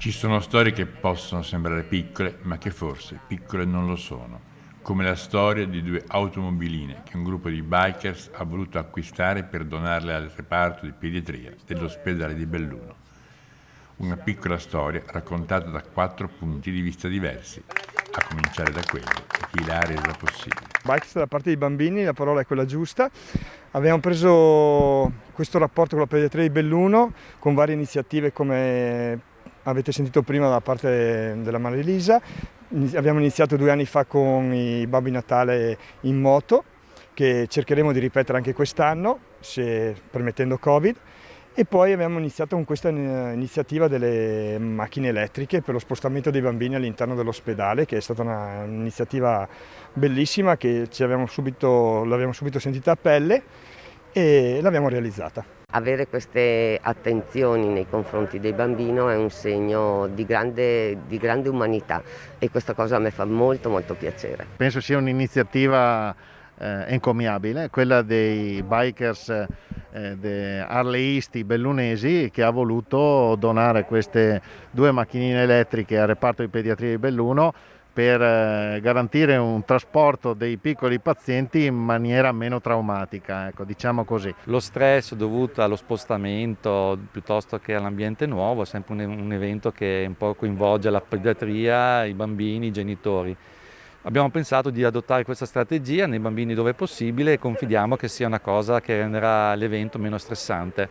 Ci sono storie che possono sembrare piccole, ma che forse piccole non lo sono, come la storia di due automobiline che un gruppo di bikers ha voluto acquistare per donarle al reparto di pediatria dell'ospedale di Belluno. Una piccola storia raccontata da 4 punti di vista diversi, a cominciare da quello che l'ha resa possibile. Bikes da parte dei bambini, la parola è quella giusta. Abbiamo preso questo rapporto con la pediatria di Belluno con varie iniziative, come avete sentito prima da parte della Marilisa. Abbiamo iniziato 2 anni fa con i Babbi Natale in moto, che cercheremo di ripetere anche quest'anno, se permettendo Covid. E poi abbiamo iniziato con questa iniziativa delle macchine elettriche per lo spostamento dei bambini all'interno dell'ospedale, che è stata un'iniziativa bellissima che l'abbiamo subito sentita a pelle e l'abbiamo realizzata. Avere queste attenzioni nei confronti del bambino è un segno di grande umanità e questa cosa a me fa molto molto piacere. Penso sia un'iniziativa encomiabile, quella dei bikers harleisti bellunesi, che ha voluto donare queste 2 macchinine elettriche al reparto di pediatria di Belluno per garantire un trasporto dei piccoli pazienti in maniera meno traumatica, ecco, diciamo così. Lo stress dovuto allo spostamento piuttosto che all'ambiente nuovo è sempre un evento che un po' coinvolge la pediatria, i bambini, i genitori. Abbiamo pensato di adottare questa strategia nei bambini dove è possibile e confidiamo che sia una cosa che renderà l'evento meno stressante.